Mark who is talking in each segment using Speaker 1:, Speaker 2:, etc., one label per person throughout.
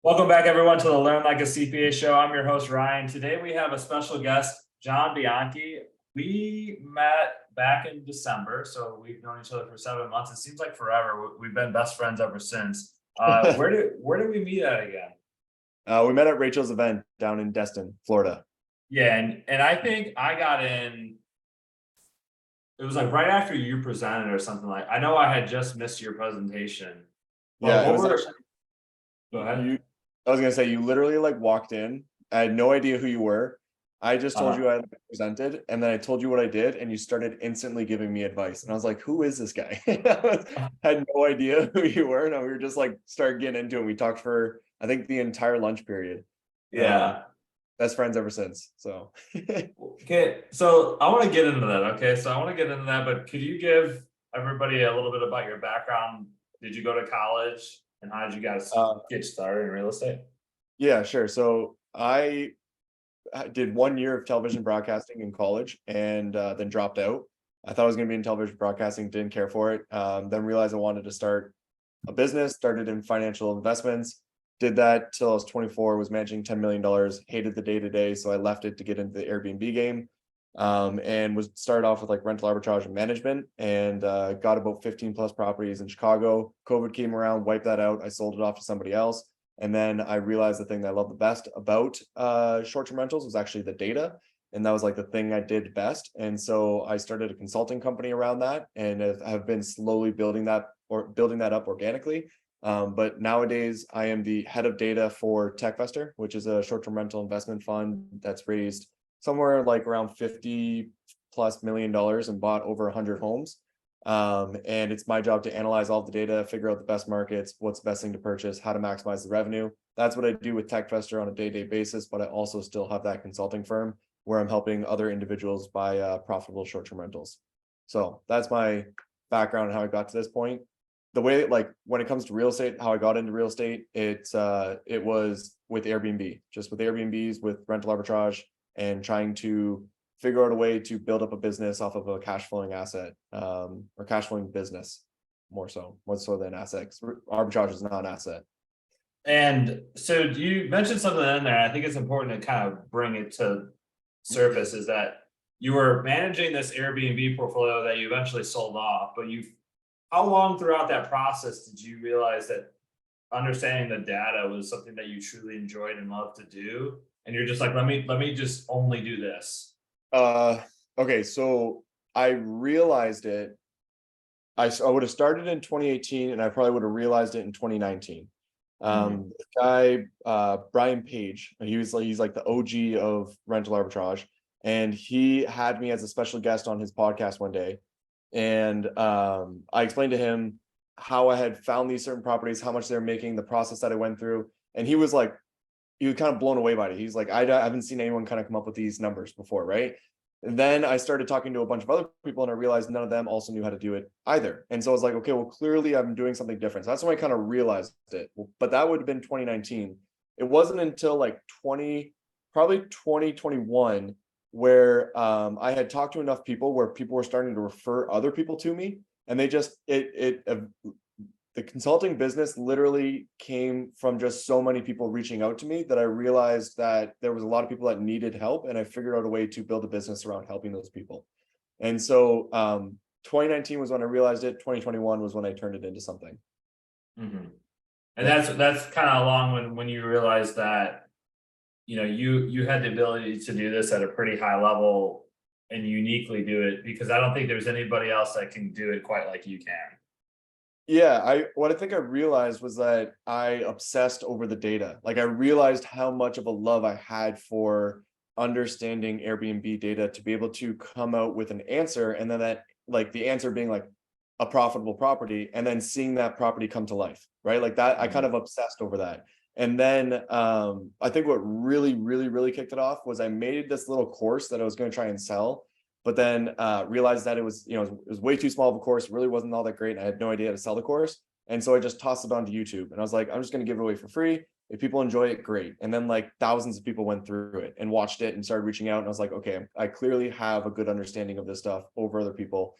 Speaker 1: Welcome back, everyone, to the Learn Like a CPA show. I'm your host, Ryan. Today we have a special guest, John Bianchi. We met back in December, so we've known each other for 7 months. It seems like forever. We've been best friends ever since. Where did we meet at again?
Speaker 2: We met at Rachel's event down in Destin, Florida.
Speaker 1: Yeah, and I think I got in. It was like right after you presented or something like. I know I had just missed your presentation.
Speaker 2: Yeah,
Speaker 1: But
Speaker 2: it was
Speaker 1: actually. Go ahead.
Speaker 2: I was gonna say you literally like walked in. I had no idea who you were. I just told you I had presented, and then I told you what I did, and you started instantly giving me advice. And I was like, "Who is this guy?" I had no idea who you were, and we were just like started getting into it. We talked for I think the entire lunch period.
Speaker 1: Yeah.
Speaker 2: Best friends ever since. So
Speaker 1: Okay, so I want to get into that. Okay, so I want to get into that, but could you give everybody a little bit about your background? Did you go to college, and how did you guys get started in real estate?
Speaker 2: yeah, sure. So I did 1 year of television broadcasting in college and then dropped out. I thought I was going to be in television broadcasting, didn't care for it. Then realized I wanted to start a business, started in financial investments, did that till I was 24, was managing $10 million, hated the day to day. So I left it to get into the Airbnb game and was started off with like rental arbitrage and management and got about 15 plus properties in Chicago. COVID came around, wiped that out. I sold it off to somebody else. And then I realized the thing that I love the best about short-term rentals was actually the data. And that was like the thing I did best. And so I started a consulting company around that and have been slowly building that up organically. But nowadays I am the head of data for TechVestor, which is a short-term rental investment fund that's raised somewhere like around $50+ million and bought over 100 homes. And it's my job to analyze all the data, figure out the best markets, what's the best thing to purchase, how to maximize the revenue. That's what I do with TechVestor on a day-to-day basis, but I also still have that consulting firm where I'm helping other individuals buy profitable short-term rentals. So that's my background and how I got to this point. The way, like when it comes to real estate, how I got into real estate, it was with Airbnb, just with Airbnbs, with rental arbitrage, and trying to figure out a way to build up a business off of a cash flowing asset or cash flowing business more so than assets. Arbitrage is not an asset.
Speaker 1: And so you mentioned something in there. I think it's important to kind of bring it to surface is that you were managing this Airbnb portfolio that you eventually sold off, but how long throughout that process did you realize that understanding the data was something that you truly enjoyed and loved to do? And you're just like, let me just only do this.
Speaker 2: Okay, so I realized it. I would have started in 2018 and I probably would have realized it in 2019. The guy, Brian Page, he's like the OG of rental arbitrage. And he had me as a special guest on his podcast one day. And I explained to him how I had found these certain properties, how much they're making, the process that I went through. And he was kind of blown away by it. He's like, I haven't seen anyone kind of come up with these numbers before, right? And then I started talking to a bunch of other people and I realized none of them also knew how to do it either. And so I was like, okay, well, clearly I'm doing something different. So that's when I kind of realized it. But that would have been 2019. It wasn't until like probably 2021, where I had talked to enough people where people were starting to refer other people to me. And they just, the consulting business literally came from just so many people reaching out to me that I realized that there was a lot of people that needed help, and I figured out a way to build a business around helping those people. And so 2019 was when I realized it. 2021 was when I turned it into something.
Speaker 1: Mm-hmm. And that's kind of along when you realized that you had the ability to do this at a pretty high level and uniquely do it, because I don't think there's anybody else that can do it quite like you can.
Speaker 2: Yeah, what I think I realized was that I obsessed over the data. Like I realized how much of a love I had for understanding Airbnb data to be able to come out with an answer, and then that like the answer being like a profitable property, and then seeing that property come to life, right? Like that, I kind of obsessed over that. And then I think what really, really, really kicked it off was I made this little course that I was going to try and sell, but then realized that it was way too small of a course, really wasn't all that great, and I had no idea how to sell the course. And so I just tossed it onto YouTube, and I was like, I'm just going to give it away for free. If people enjoy it, great. And then like thousands of people went through it and watched it and started reaching out. And I was like, okay, I clearly have a good understanding of this stuff over other people.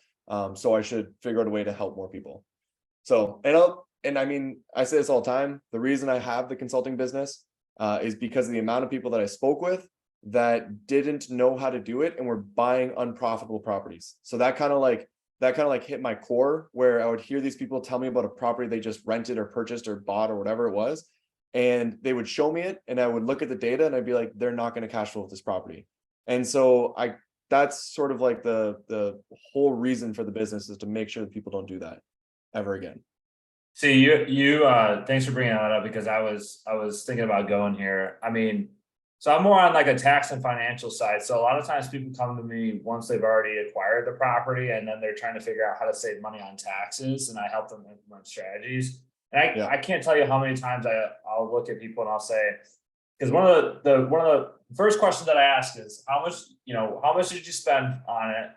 Speaker 2: So I should figure out a way to help more people. So, and and I mean, I say this all the time, the reason I have the consulting business is because of the amount of people that I spoke with that didn't know how to do it and were buying unprofitable properties. So that kind of like hit my core, where I would hear these people tell me about a property they just rented or purchased or bought or whatever it was, and they would show me it, and I would look at the data and I'd be like, they're not going to cash flow with this property. And so that's sort of like the whole reason for the business, is to make sure that people don't do that ever again.
Speaker 1: See, thanks for bringing that up, because I was thinking about going here. I mean, so I'm more on like a tax and financial side. So a lot of times people come to me once they've already acquired the property, and then they're trying to figure out how to save money on taxes, and I help them implement strategies. And
Speaker 2: Yeah.
Speaker 1: I can't tell you how many times I'll look at people and I'll say, because one of the first questions that I ask is how much did you spend on it,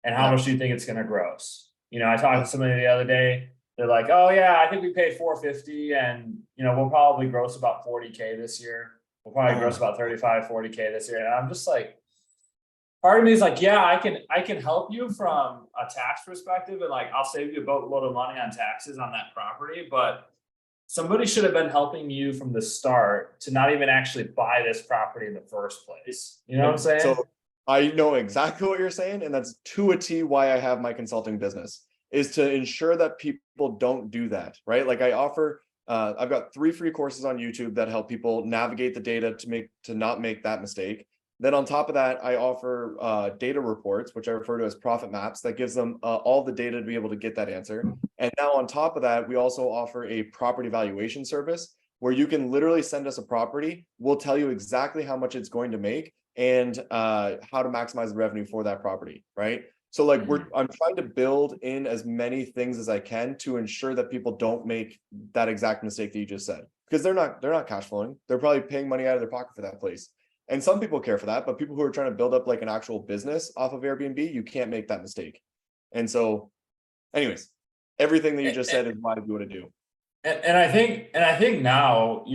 Speaker 1: and how
Speaker 2: Yeah.
Speaker 1: much do you think it's gonna gross? I talked to somebody the other day. They're like, oh yeah, I think we paid 450, and we'll probably gross about 40K this year. We'll probably
Speaker 2: Oh
Speaker 1: gross
Speaker 2: my,
Speaker 1: about 35, 40K this year. And I'm just like, part of me is like, yeah, I can help you from a tax perspective, and like I'll save you a boatload of money on taxes on that property, but somebody should have been helping you from the start to not even actually buy this property in the first place. You know what I'm
Speaker 2: and
Speaker 1: saying?
Speaker 2: so I know exactly what you're saying, and that's to a T why I have my consulting business, is to ensure that people don't do that, right? Like I offer, I've got 3 free courses on YouTube that help people navigate the data to not make that mistake. Then on top of that, I offer data reports, which I refer to as profit maps, that gives them all the data to be able to get that answer. And now on top of that, we also offer a property valuation service where you can literally send us a property. We'll tell you exactly how much it's going to make and how to maximize the revenue for that property, right? So like I'm trying to build in as many things as I can to ensure that people don't make that exact mistake that you just said, because they're not cash flowing. They're probably paying money out of their pocket for that place. And some people care for that, but people who are trying to build up like an actual business off of Airbnb, you can't make that mistake. And so, anyways, everything that you just said is why I do what I do.
Speaker 1: And I think now,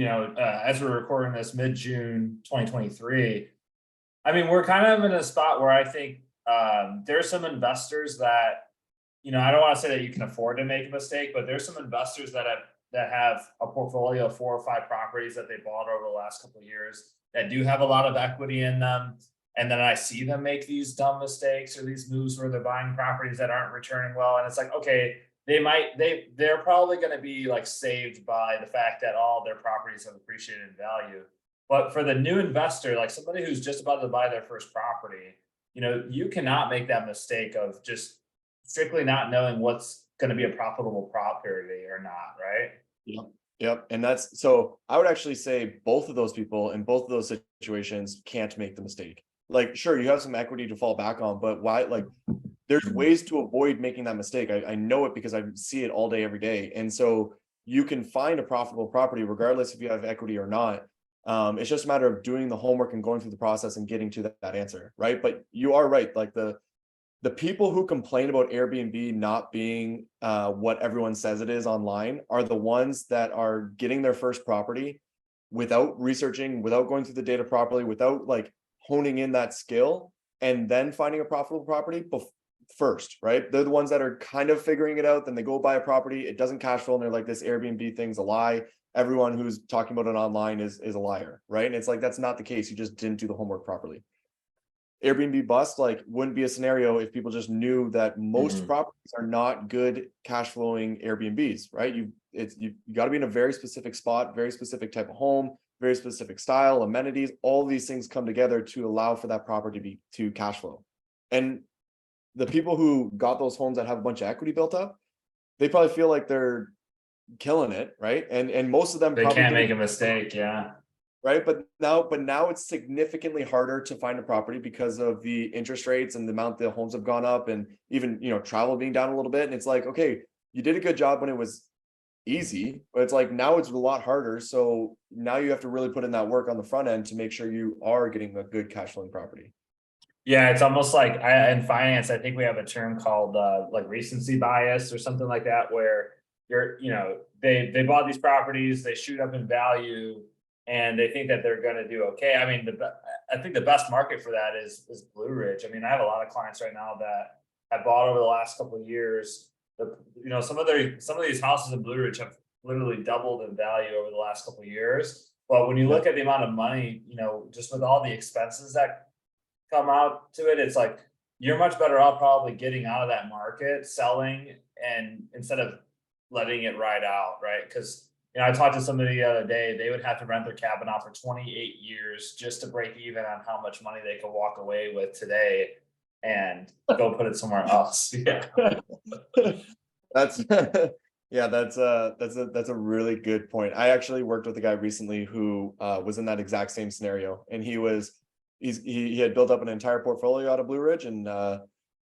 Speaker 1: as we're recording this mid-June 2023, I mean, we're kind of in a spot where I think there's some investors that, I don't want to say that you can afford to make a mistake, but there's some investors that have a portfolio of 4 or 5 properties that they bought over the last couple of years that do have a lot of equity in them. And then I see them make these dumb mistakes or these moves where they're buying properties that aren't returning well. And it's like, okay, they're probably going to be like saved by the fact that all their properties have appreciated in value. But for the new investor, like somebody who's just about to buy their first property, you cannot make that mistake of just strictly not knowing what's going to be a profitable property or not, right?
Speaker 2: Yep. Yep. And that's so I would actually say both of those people in both of those situations can't make the mistake. Like, sure, you have some equity to fall back on, but why? Like, there's ways to avoid making that mistake. I know it because I see it all day, every day. And so you can find a profitable property regardless if you have equity or not. It's just a matter of doing the homework and going through the process and getting to that answer, right? But you are right. Like the people who complain about Airbnb not being what everyone says it is online are the ones that are getting their first property without researching, without going through the data properly, without like honing in that skill, and then finding a profitable property first, right? They're the ones that are kind of figuring it out. Then they go buy a property, it doesn't cash flow, and they're like, this Airbnb thing's a lie. Everyone who's talking about it online is a liar, right? And it's like, that's not the case. You just didn't do the homework properly. Airbnb bust like wouldn't be a scenario if people just knew that most properties are not good cash flowing Airbnbs, right? You got to be in a very specific spot, very specific type of home, very specific style, amenities. All these things come together to allow for that property to cash flow. And the people who got those homes that have a bunch of equity built up, they probably feel like they're killing it, right? And most of them
Speaker 1: They
Speaker 2: probably
Speaker 1: can't
Speaker 2: did
Speaker 1: make
Speaker 2: it
Speaker 1: a mistake, yeah.
Speaker 2: right? But now it's significantly harder to find a property because of the interest rates and the amount the homes have gone up, and even travel being down a little bit. And it's like, okay, you did a good job when it was easy, but it's like now it's a lot harder. So now you have to really put in that work on the front end to make sure you are getting a good cash flowing property.
Speaker 1: Yeah, it's almost like in finance, I think we have a term called like recency bias or something like that, where they bought these properties, they shoot up in value, and they think that they're going to do okay. I mean, I think the best market for that is Blue Ridge. I mean, I have a lot of clients right now that have bought over the last couple of years, some of these houses in Blue Ridge have literally doubled in value over the last couple of years. But when you
Speaker 2: Yeah.
Speaker 1: look at the amount of money, just with all the expenses that come out to it, it's like you're much better off probably getting out of that market, selling, and instead of letting it ride out, right? Because I talked to somebody the other day, they would have to rent their cabin out for 28 years just to break even on how much money they could walk away with today and go put it somewhere else. Yeah.
Speaker 2: That's yeah, that's a really good point. I actually worked with a guy recently who was in that exact same scenario, and he had built up an entire portfolio out of Blue Ridge, and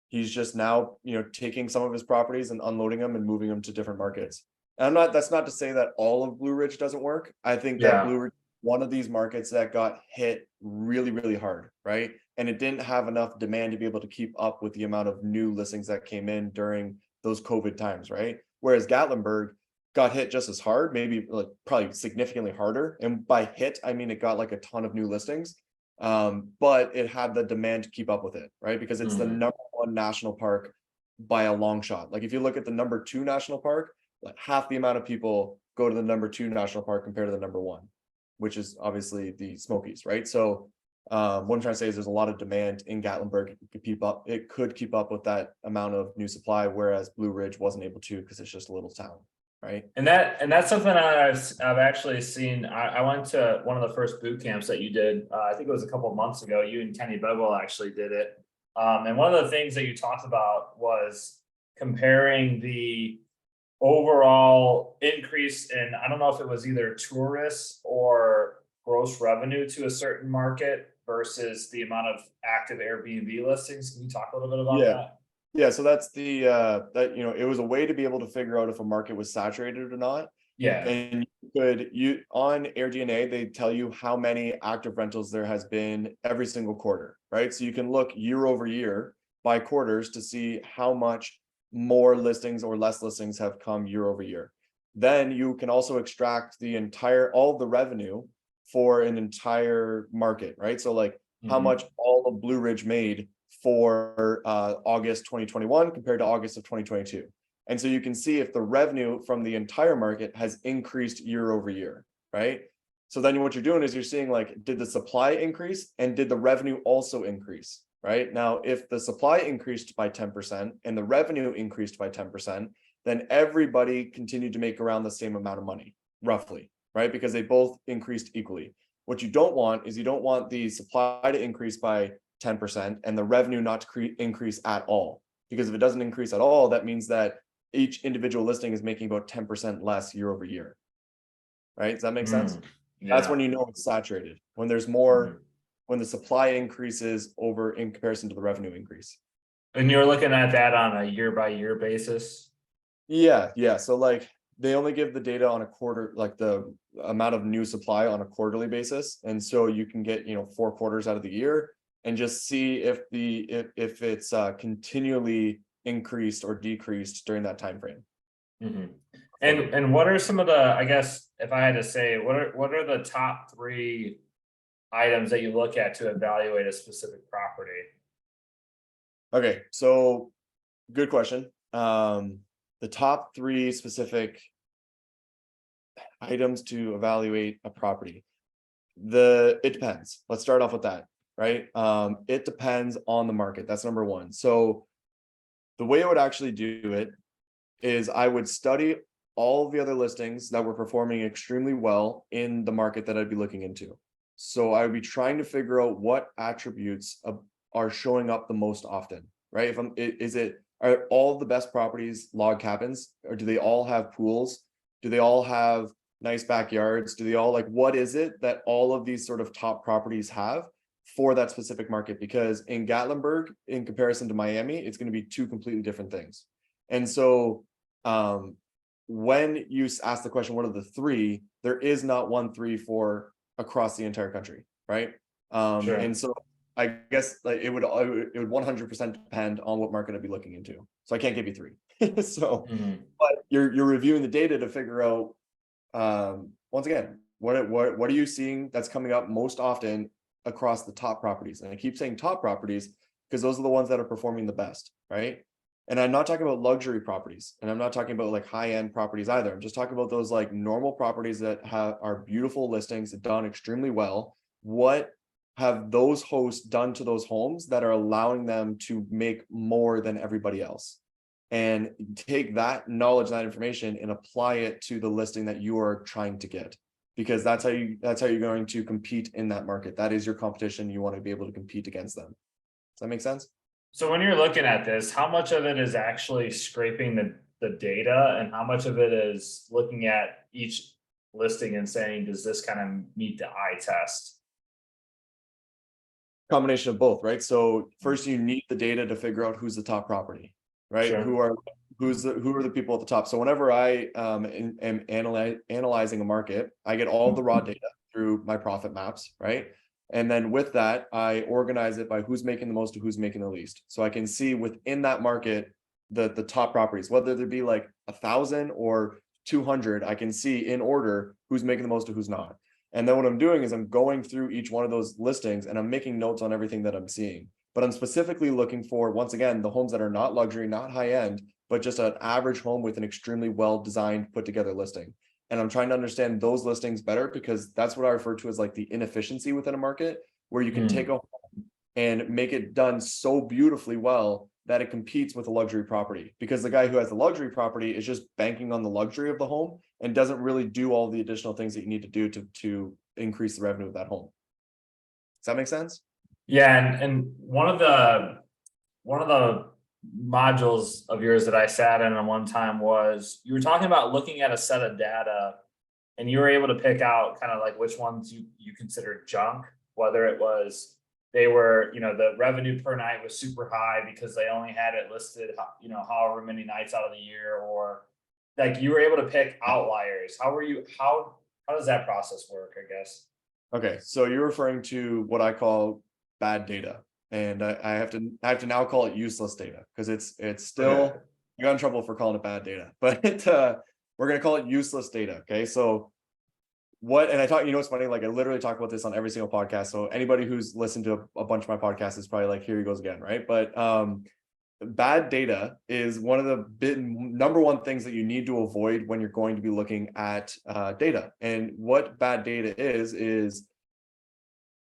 Speaker 2: he's just now taking some of his properties and unloading them and moving them to different markets. And that's not to say that all of Blue Ridge doesn't work. I think that
Speaker 1: Yeah.
Speaker 2: Blue Ridge, one of these markets that got hit really, really hard, right? And it didn't have enough demand to be able to keep up with the amount of new listings that came in during those COVID times, right? Whereas Gatlinburg got hit just as hard, maybe like probably significantly harder. And by hit, I mean it got like a ton of new listings, but it had the demand to keep up with it, right? Because it's the
Speaker 1: Mhm.
Speaker 2: number one national park by a long shot. Like if you look at the number two national park, like half the amount of people go to the number two national park compared to the number one, which is obviously the Smokies, right? So what I'm trying to say is there's a lot of demand in Gatlinburg. It could keep up with that amount of new supply, whereas Blue Ridge wasn't able to because it's just a little town, right?
Speaker 1: And that's something I've actually seen. I went to one of the first boot camps that you did. I think it was a couple of months ago. You and Kenny Bedwell actually did it. And one of the things that you talked about was comparing the overall increase in, I don't know if it was either tourists or gross revenue to a certain market versus the amount of active Airbnb listings. Can you talk a little bit about
Speaker 2: Yeah.
Speaker 1: that?
Speaker 2: Yeah, so that's the that it was a way to be able to figure out if a market was saturated or not.
Speaker 1: Yeah.
Speaker 2: And you on AirDNA, they tell you how many active rentals there has been every single quarter, right? So you can look year over year by quarters to see how much more listings or less listings have come year over year. Then you can also extract all the revenue for an entire market, right? So like how
Speaker 1: Mhm.
Speaker 2: much all of Blue Ridge made for August 2021 compared to August of 2022. And so you can see if the revenue from the entire market has increased year over year, right? So then what you're doing is you're seeing like, did the supply increase and did the revenue also increase, right? Now, if the supply increased by 10% and the revenue increased by 10%, then everybody continued to make around the same amount of money, roughly, right? Because they both increased equally. What you don't want is you don't want the supply to increase by 10% and the revenue not to increase at all. Because if it doesn't increase at all, that means that each individual listing is making about 10% less year over year. Right? Does that make sense? That's
Speaker 1: Yeah.
Speaker 2: when you know it's saturated. When there's
Speaker 1: Mhm.
Speaker 2: more, when the supply increases over in comparison to the revenue increase.
Speaker 1: And you're looking at that on a year by year basis?
Speaker 2: Yeah, yeah. So like they only give the data on a quarter, like the amount of new supply on a quarterly basis. And so you can get, 4 quarters out of the year and just see if it's continually increased or decreased during that time frame.
Speaker 1: Mhm. And what are some of the, I guess, if I had to say, what are the top three items that you look at to evaluate a specific property?
Speaker 2: Okay, so good question. The top three specific items to evaluate a property. It depends. Let's start off with that, right? It depends on the market. That's number one. So the way I would actually do it is I would study all of the other listings that were performing extremely well in the market that I'd be looking into. So I would be trying to figure out what attributes are showing up the most often, right? Are all the best properties log cabins, or do they all have pools? Do they all have nice backyards? Do they all what is it that all of these sort of top properties have for that specific market? Because in Gatlinburg, in comparison to Miami, it's going to be two completely different things. And so when you ask the question, what are the three? There is not 1, 3, 4 across the entire country, right?
Speaker 1: Sure.
Speaker 2: And so I guess it would 100% depend on what market I'd be looking into. So I can't give you three. So,
Speaker 1: Mhm.
Speaker 2: but you're reviewing the data to figure out once again what are you seeing that's coming up most often across the top properties. And I keep saying top properties because those are the ones that are performing the best, right? And I'm not talking about luxury properties, and I'm not talking about like high-end properties either. I'm just talking about those like normal properties that are beautiful listings that done extremely well. What have those hosts done to those homes that are allowing them to make more than everybody else? And take that knowledge, that information, and apply it to the listing that you are trying to get. Because that's how you're going to compete in that market. That is your competition. You want to be able to compete against them. Does that make sense?
Speaker 1: So when you're looking at this, how much of it is actually scraping the data and how much of it is looking at each listing and saying, does this kind of meet the eye test?
Speaker 2: Combination of both, right? So first you need the data to figure out who's the top property, right?
Speaker 1: Sure.
Speaker 2: Who are the people at the top? So whenever I am analyzing a market, I get all the raw data through my profit maps, right? And then with that, I organize it by who's making the most to who's making the least. So I can see within that market the top properties, whether there be like 1,000 or 200, I can see in order who's making the most to who's not. And then what I'm doing is I'm going through each one of those listings and I'm making notes on everything that I'm seeing. But I'm specifically looking for, once again, the homes that are not luxury, not high end, but just an average home with an extremely well designed, put together listing. And I'm trying to understand those listings better because that's what I refer to as like the inefficiency within a market, where you can take a home and make it done so beautifully well that it competes with a luxury property. Because the guy who has the luxury property is just banking on the luxury of the home and doesn't really do all the additional things that you need to do to increase the revenue of that home. Does that make sense?
Speaker 1: Yeah, and one of the modules of yours that I sat in on one time was you were talking about looking at a set of data and you were able to pick out kind of like which ones you consider junk, whether it was they were, the revenue per night was super high because they only had it listed, however many nights out of the year, or like you were able to pick outliers. How does that process work, I guess?
Speaker 2: Okay, so you're referring to what I call bad data, and I have to now call it useless data because it's still
Speaker 1: Okay.
Speaker 2: you got in trouble for calling it bad data, but we're gonna call it useless data. Okay, so what, and I talk, it's funny, like I literally talk about this on every single podcast. So anybody who's listened to a bunch of my podcasts is probably like, here he goes again, right? But bad data is one of the number one things that you need to avoid when you're going to be looking at data. And what bad data is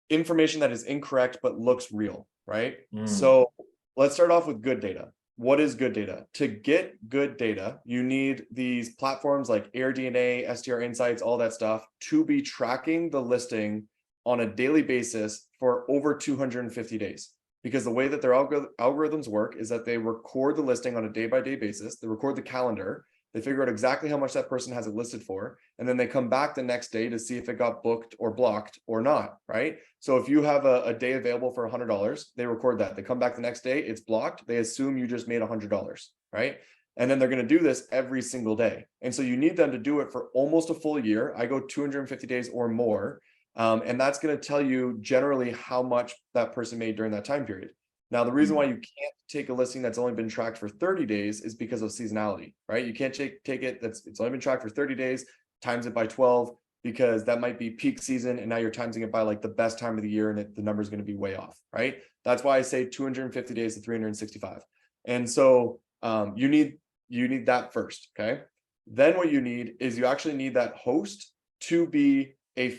Speaker 2: information that is incorrect but looks real, right? So let's start off with good data. What is good data? To get good data, you need these platforms like AirDNA, STR Insights, all that stuff to be tracking the listing on a daily basis for over 250 days. Because the way that their algorithms work is that they record the listing on a day-by-day basis. They record the calendar. They figure out exactly how much that person has it listed for. And then they come back the next day to see if it got booked or blocked or not, right? So if you have a day available for $100, they record that. They come back the next day, it's blocked. They assume you just made $100, right? And then they're going to do this every single day. And so you need them to do it for almost a full year. I go 250 days or more. And that's going to tell you generally how much that person made during that time period. Now, the reason why you can't take a listing that's only been tracked for 30 days is because of seasonality, right? You can't take it it's only been tracked for 30 days, times it by 12, because that might be peak season. And now you're timesing it by like the best time of the year and the number is going to be way off, right? That's why I say 250 days to 365. And so you need that first, okay? Then what you need is you actually need that host to be a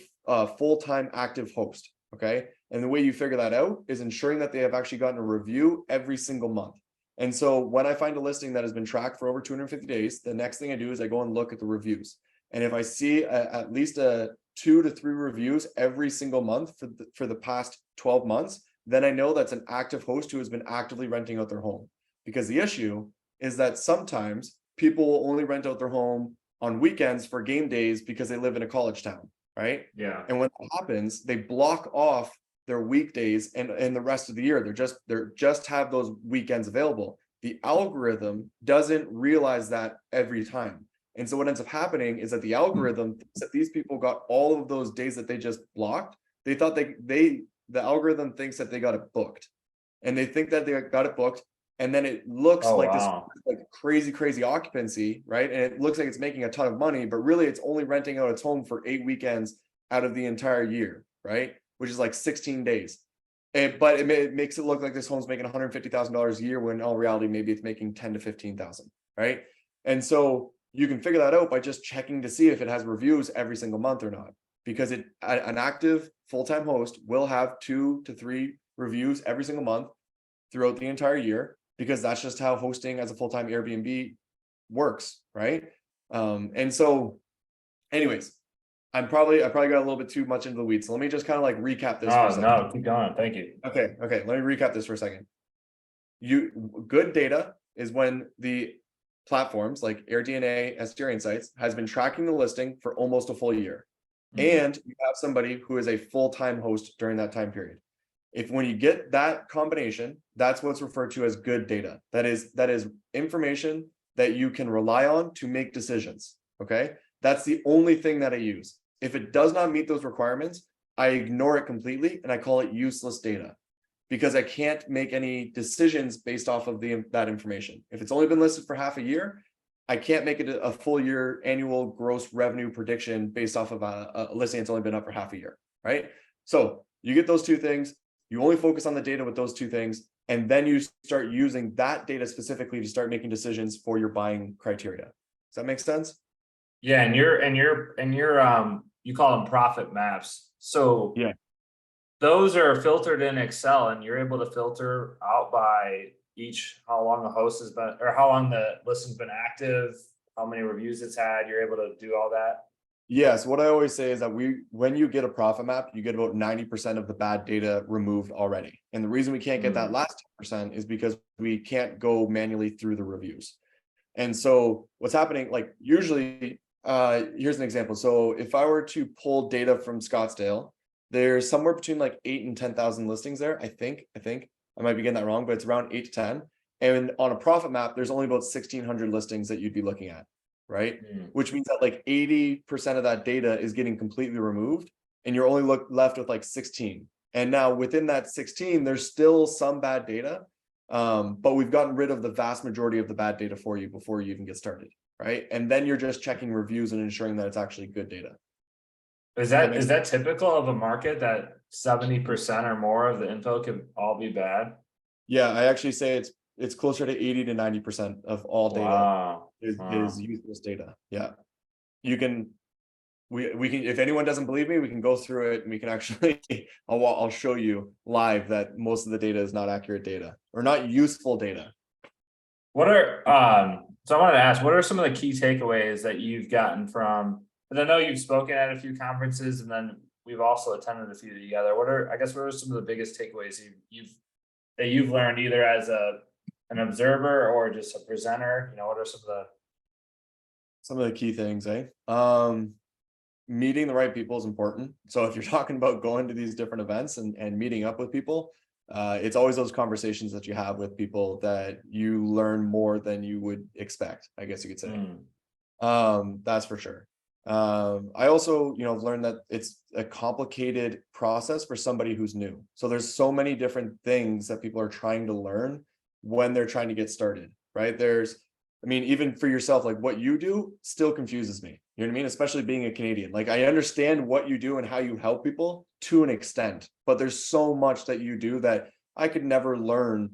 Speaker 2: full-time active host, okay? And the way you figure that out is ensuring that they have actually gotten a review every single month. And so when I find a listing that has been tracked for over 250 days, the next thing I do is I go and look at the reviews. And if I see at least 2 to 3 reviews every single month for the past 12 months, then I know that's an active host who has been actively renting out their home. Because the issue is that sometimes people will only rent out their home on weekends for game days because they live in a college town, right?
Speaker 1: Yeah.
Speaker 2: And when that happens, they block off their weekdays and the rest of the year. They're just have those weekends available. The algorithm doesn't realize that every time. And so what ends up happening is that the algorithm thinks that these people got all of those days that they just blocked. They thought the algorithm thinks that they got it booked. And they think that they got it booked. And then it looks like this like crazy occupancy, right? And it looks like it's making a ton of money, but really it's only renting out its home for 8 weekends out of the entire year, right? Which is like 16 days. but it makes it look like this home's making $150,000 a year when in all reality, maybe it's making 10 to 15,000, right? And so you can figure that out by just checking to see if it has reviews every single month or not, because an active full-time host will have 2 to 3 reviews every single month throughout the entire year, because that's just how hosting as a full-time Airbnb works, right? And so anyways, I probably got a little bit too much into the weeds. So let me just kind of like recap this for a
Speaker 1: Oh,
Speaker 2: second.
Speaker 1: no, keep going. Thank you.
Speaker 2: Okay. Let me recap this for a second. Good data is when the platforms like AirDNA, STR Insights has been tracking the listing for almost a full year. And you have somebody who is a full-time host during that time period. If when you get that combination, that's what's referred to as good data. That is information that you can rely on to make decisions. Okay. That's the only thing that I use. If it does not meet those requirements, I ignore it completely and I call it useless data, because I can't make any decisions based off of that information. If it's only been listed for half a year, I can't make it a full year annual gross revenue prediction based off of a listing that's only been up for half a year, right? So you get those two things, you only focus on the data with those two things, and then you start using that data specifically to start making decisions for your buying criteria. Does that make sense?
Speaker 1: Yeah, and you call them profit maps. So
Speaker 2: Yeah.
Speaker 1: those are filtered in Excel, and you're able to filter out by how long the host has been, or how long the listing's been active, how many reviews it's had. You're able to do all that.
Speaker 2: Yes, what I always say is that when you get a profit map, you get about 90% of the bad data removed already. And the reason we can't get that last 10% is because we can't go manually through the reviews. And so what's happening, like usually, here's an example. So if I were to pull data from Scottsdale, there's somewhere between like 8 and 10,000 listings there. I think I might be getting that wrong, but it's around 8 to 10. And on a profit map, there's only about 1,600 listings that you'd be looking at, right? Which means that like 80% of that data is getting completely removed, and you're only left with like 16. And now within that 16, there's still some bad data, but we've gotten rid of the vast majority of the bad data for you before you even get started, right? And then you're just checking reviews and ensuring that it's actually good data.
Speaker 1: Is that typical of a market, that 70% or more of the info could all be bad?
Speaker 2: Yeah, I actually say it's closer to 80 to 90% of all data
Speaker 1: Wow.
Speaker 2: is useless data. Yeah. We can, if anyone doesn't believe me, we can go through it and we can actually, I'll show you live that most of the data is not accurate data or not useful data.
Speaker 1: So I wanted to ask, what are some of the key takeaways that you've gotten from, because I know you've spoken at a few conferences, and then we've also attended a few together. What are some of the biggest takeaways you've learned, either as an observer or just a presenter? What are
Speaker 2: some of the key things, eh? Meeting the right people is important. So if you're talking about going to these different events and meeting up with people, it's always those conversations that you have with people that you learn more than you would expect, I guess you could say. That's for sure. I also, learned that it's a complicated process for somebody who's new. So there's so many different things that people are trying to learn when they're trying to get started, right? Even for yourself, like what you do still confuses me. You know what I mean? Especially being a Canadian. Like I understand what you do and how you help people to an extent, but there's so much that you do that I could never learn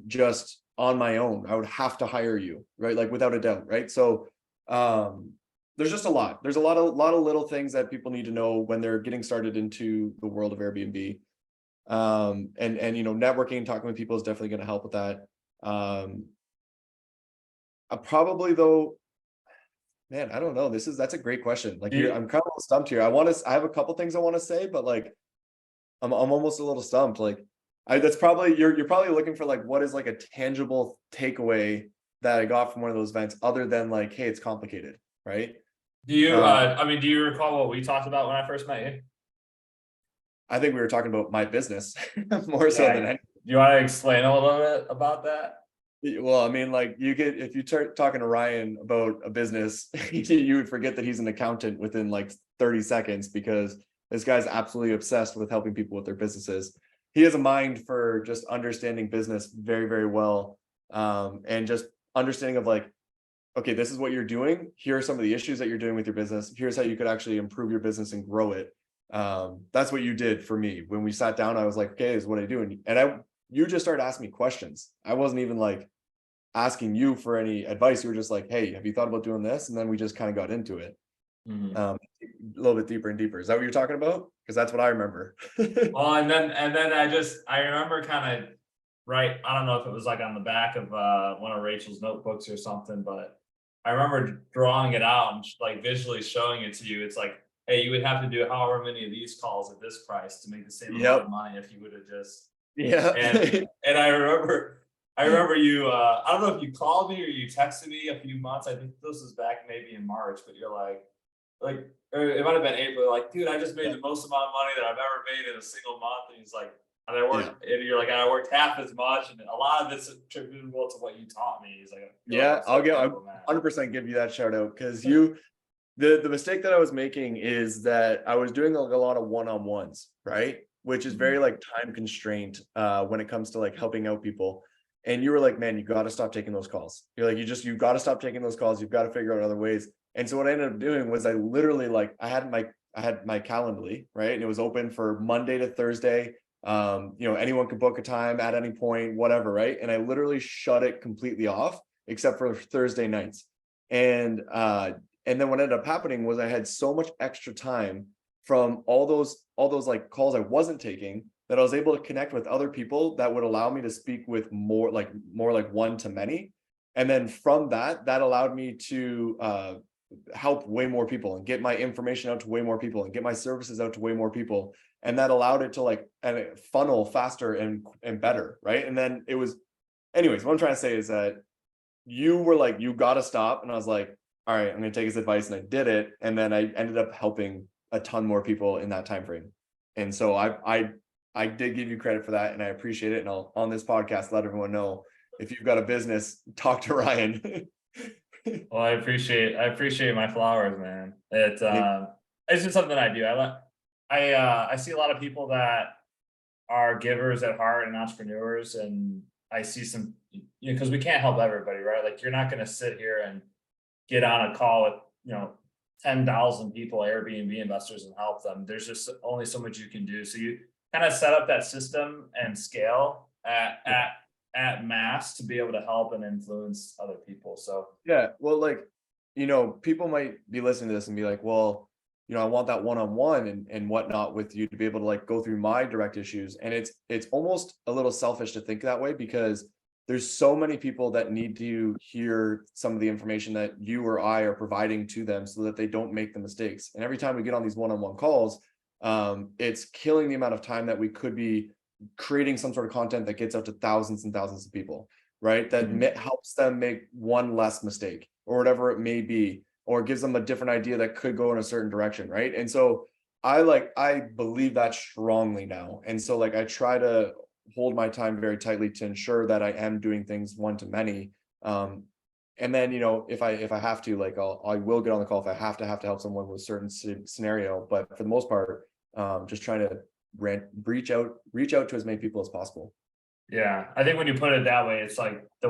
Speaker 2: just on my own. I would have to hire you, right? Like without a doubt, right? So there's just a lot. There's a lot of little things that people need to know when they're getting started into the world of Airbnb. And networking and talking with people is definitely going to help with that. Probably though, man, I don't know. That's a great question. Like I'm kind of stumped here. I have a couple things I want to say, but like I'm almost a little stumped. Like that's probably you're probably looking for like what is like a tangible takeaway that I got from one of those events other than like, hey, it's complicated, right?
Speaker 1: do you recall what we talked about when I first met you?
Speaker 2: I think we were talking about my business more so than anything.
Speaker 1: Do you want to explain a little bit about that?
Speaker 2: Well, like if you start talking to Ryan about a business, you would forget that he's an accountant within like 30 seconds because this guy's absolutely obsessed with helping people with their businesses. He has a mind for just understanding business very, very well. And just understanding of like, okay, this is what you're doing. Here are some of the issues that you're doing with your business. Here's how you could actually improve your business and grow it. That's what you did for me. When we sat down, I was like, okay, this is what I do. And you just started asking me questions. I wasn't even like asking you for any advice. You were just like, hey, have you thought about doing this? And then we just kind of got into it.
Speaker 1: Mhm.
Speaker 2: A little bit deeper and deeper. Is that what you're talking about? Because that's what I remember.
Speaker 1: Well, and then I remember kind of, right, I don't know if it was like on the back of one of Rachel's notebooks or something, but I remember drawing it out and like visually showing it to you. It's like, hey, you would have to do however many of these calls at this price to make the same amount
Speaker 2: Yep.
Speaker 1: of money if you would have just.
Speaker 2: Yeah.
Speaker 1: And I remember you, I don't know if you called me or you texted me a few months. I think this was back maybe in March, but you're like, or it might have been April, like, dude, I just made the most amount of money that I've ever made in a single month. And he's like, and I
Speaker 2: Yeah.
Speaker 1: worked, and you're like, and I worked half as much, and a lot of it's attributable to what you taught me. He's like, I feel like
Speaker 2: Yeah,
Speaker 1: I'm so
Speaker 2: I'll
Speaker 1: grateful, man.
Speaker 2: 100% give you that shout out, because the mistake that I was making is that I was doing like a lot of one-on-ones, right? Which is very like time constrained when it comes to like helping out people. And you were like, man, you got to stop taking those calls. You're like, you got to stop taking those calls. You've got to figure out other ways. And so what I ended up doing was I literally like I had my Calendly, right? And it was open for Monday to Thursday. Anyone could book a time at any point, whatever, right? And I literally shut it completely off except for Thursday nights. And then what ended up happening was I had so much extra time from all those like calls I wasn't taking, that I was able to connect with other people that would allow me to speak with more like one to many. And then from that allowed me to help way more people and get my information out to way more people and get my services out to way more people. And that allowed it to like funnel faster and better, right? And then it was, anyways, what I'm trying to say is that you were like, you got to stop. And I was like, all right, I'm going to take his advice, and I did it. And then I ended up helping a ton more people in that time frame. And so I did give you credit for that, and I appreciate it. And I'll, on this podcast, let everyone know, if you've got a business, talk to Ryan.
Speaker 1: Well, I appreciate my flowers, man. It's just something I do. I see a lot of people that are givers at heart and entrepreneurs, and I see some, because we can't help everybody, right? Like, you're not going to sit here and get on a call with, 10,000 people, Airbnb investors, and help them. There's just only so much you can do. So you kind of set up that system and scale at mass to be able to help and influence other people. So
Speaker 2: Yeah, well, like, people might be listening to this and be like, well, I want that one-on-one and whatnot with you to be able to like go through my direct issues. And it's almost a little selfish to think that way, because there's so many people that need to hear some of the information that you or I are providing to them, so that they don't make the mistakes. And every time we get on these one-on-one calls, it's killing the amount of time that we could be creating some sort of content that gets out to thousands and thousands of people, right? That helps them make one less mistake, or whatever it may be, or gives them a different idea that could go in a certain direction, right? And so I believe that strongly now. And so like I try to hold my time very tightly to ensure that I am doing things one to many. And then, if I have to, like, I will get on the call if I have to help someone with a certain scenario. But for the most part, just trying to reach out to as many people as possible.
Speaker 1: yeah, I think when you put it that way, it's like the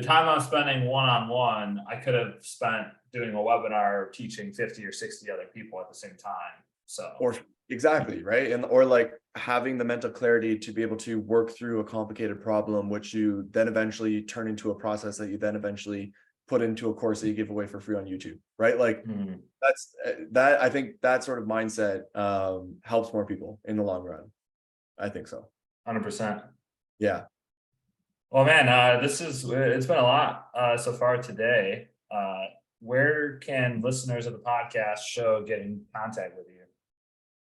Speaker 1: time I'm spending one-on-one, I could have spent doing a webinar teaching 50 or 60 other people at the same time. So,
Speaker 2: Or exactly, right? And or like having the mental clarity to be able to work through a complicated problem, which you then eventually turn into a process that you then eventually put into a course that you give away for free on YouTube, right? Like that I think that sort of mindset helps more people in the long run. I think so.
Speaker 1: 100%.
Speaker 2: Yeah.
Speaker 1: Well, man, it's been a lot so far today. Where can listeners of the podcast show get in contact with you?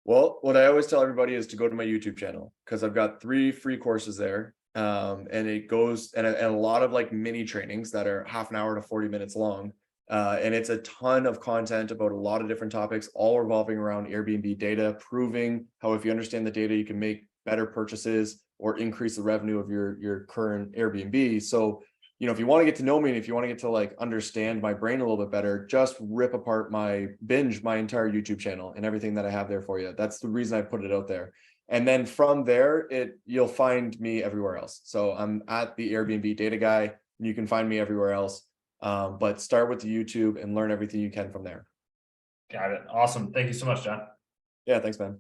Speaker 2: Well, what I always tell everybody is to go to my YouTube channel, because I've got 3 free courses there. And it goes and a lot of like mini trainings that are half an hour to 40 minutes long. And it's a ton of content about a lot of different topics, all revolving around Airbnb data, proving how if you understand the data, you can make better purchases or increase the revenue of your current Airbnb. So, if you want to get to know me, and if you want to get to like understand my brain a little bit better, just binge my entire YouTube channel and everything that I have there for you. That's the reason I put it out there. And then from there, you'll find me everywhere else. So I'm at the Airbnb Data Guy, and you can find me everywhere else. But start with the YouTube and learn everything you can from there.
Speaker 1: Got it. Awesome. Thank you so much, John.
Speaker 2: Yeah, thanks, man.